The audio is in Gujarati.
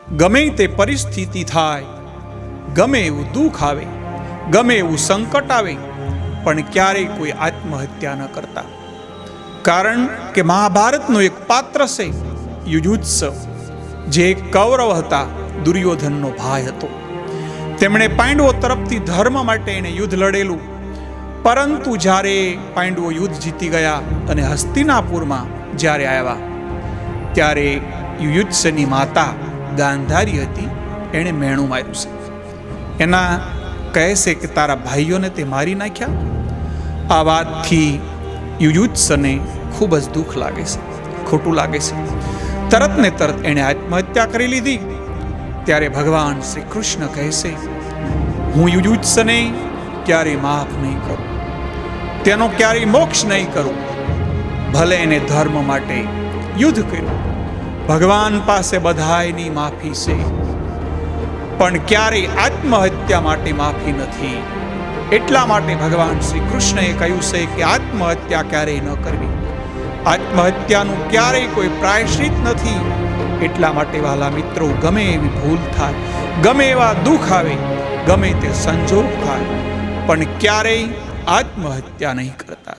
ગમે તે પરિસ્થિતિ થાય, ગમે એવું દુઃખ આવે, ગમે એવું સંકટ આવે, પણ ક્યારેય કોઈ આત્મહત્યા ન કરતા. કારણ કે મહાભારતનું એક પાત્ર છે યુયુત્સવ, જે એક કૌરવ હતા, દુર્યોધનનો ભાઈ હતો. તેમણે પાંડવો તરફથી ધર્મ માટે એને યુદ્ધ લડેલું, પરંતુ જ્યારે પાંડવો યુદ્ધ જીતી ગયા અને હસ્તિનાપુરમાં જ્યારે આવ્યા, ત્યારે યુયુત્સની માતા ગાંધારી હતી, એણે મેણું માર્યું છે. એના કહે છે કે તારા ભાઈઓને તે મારી નાખ્યા. આ વાતથી યુયુત્સને ખૂબ જ દુઃખ લાગે છે, ખોટું લાગે છે. તરત ને તરત એણે આત્મહત્યા કરી લીધી. ત્યારે ભગવાન શ્રી કૃષ્ણ કહે છે, હું યુયુત્સને ક્યારેય માફ નહીં કરું, તેનો ક્યારેય મોક્ષ નહીં કરું. ભલે એને ધર્મ માટે યુદ્ધ કર્યું, ભગવાન પાસે બધાયની માફી છે, પણ ક્યારેય આત્મહત્યા માટે માફી નથી. એટલા માટે ભગવાન શ્રી કૃષ્ણએ કહ્યું છે કે આત્મહત્યા ક્યારેય ન કરવી. આત્મહત્યાનું ક્યારેય કોઈ પ્રાયશ્ચિત નથી. એટલા માટે વાલા મિત્રો, ગમે એવી ભૂલ થાય, ગમે એવા દુઃખ આવે, ગમે તે સંજોગ થાય, પણ ક્યારેય આત્મહત્યા નહીં કરતા.